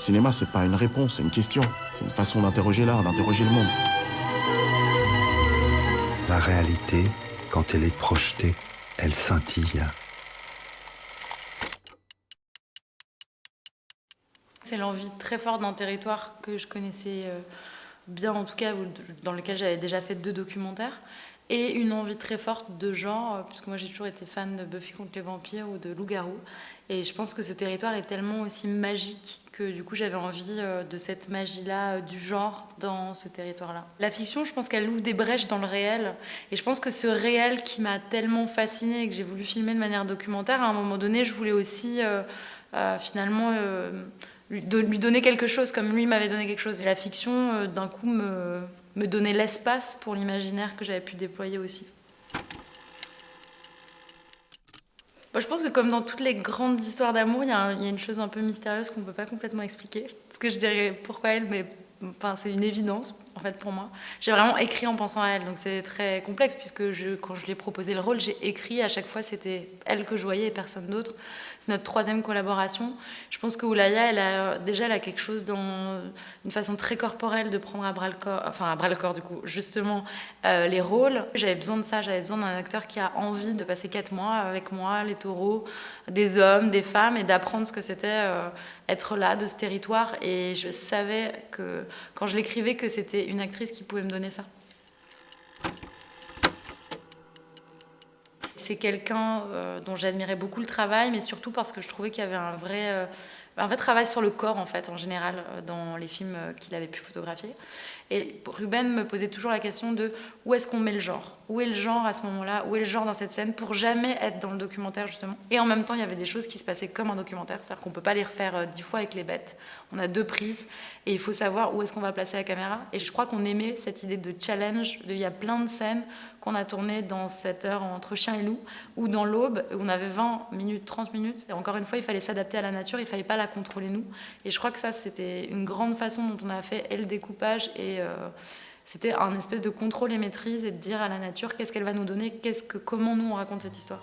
Le cinéma, c'est pas une réponse, c'est une question. C'est une façon d'interroger l'art, d'interroger le monde. La réalité, quand elle est projetée, elle scintille. C'est l'envie très forte d'un territoire que je connaissais bien, en tout cas, dans lequel j'avais déjà fait 2 documentaires, et une envie très forte de genre, puisque moi j'ai toujours été fan de Buffy contre les vampires ou de Loup-garou, et je pense que ce territoire est tellement aussi magique que du coup j'avais envie de cette magie-là, du genre dans ce territoire-là. La fiction, je pense qu'elle ouvre des brèches dans le réel, et je pense que ce réel qui m'a tellement fascinée et que j'ai voulu filmer de manière documentaire, à un moment donné, je voulais aussi finalement lui donner quelque chose comme lui m'avait donné quelque chose. Et la fiction, d'un coup, me donnait l'espace pour l'imaginaire que j'avais pu déployer aussi. Bon, je pense que comme dans toutes les grandes histoires d'amour, il y a une chose un peu mystérieuse qu'on ne peut pas complètement expliquer. Parce que je dirais pourquoi elle, mais enfin, c'est une évidence en fait pour moi. J'ai vraiment écrit en pensant à elle, donc c'est très complexe puisque quand je lui ai proposé le rôle, j'ai écrit, à chaque fois c'était elle que je voyais et personne d'autre. C'est notre 3e collaboration. Je pense que Oulaya, elle a quelque chose dans une façon très corporelle de prendre à bras le corps du coup, justement les rôles. J'avais besoin de ça, j'avais besoin d'un acteur qui a envie de passer 4 mois avec moi, les taureaux, des hommes, des femmes, et d'apprendre ce que c'était être là, de ce territoire. Et je savais que quand je l'écrivais que c'était une actrice qui pouvait me donner ça. C'est quelqu'un dont j'admirais beaucoup le travail, mais surtout parce que je trouvais qu'il y avait un vrai travail sur le corps, en fait, en général, dans les films qu'il avait pu photographier. Et Ruben me posait toujours la question de où est-ce qu'on met le genre ? Où est le genre à ce moment-là ? Où est le genre dans cette scène ? Pour jamais être dans le documentaire, justement. Et en même temps, il y avait des choses qui se passaient comme un documentaire. C'est-à-dire qu'on ne peut pas les refaire 10 fois avec les bêtes. On a 2 prises et il faut savoir où est-ce qu'on va placer la caméra. Et je crois qu'on aimait cette idée de challenge. Il y a plein de scènes qu'on a tournées dans cette heure entre chien et loup ou dans l'Aube, où on avait 20 minutes, 30 minutes. Et encore une fois, il fallait s'adapter à la nature, il ne fallait pas la contrôler nous. Et je crois que ça, c'était une grande façon dont on a fait le découpage. Et c'était un espèce de contrôle et maîtrise et de dire à la nature qu'est-ce qu'elle va nous donner, comment nous on raconte cette histoire.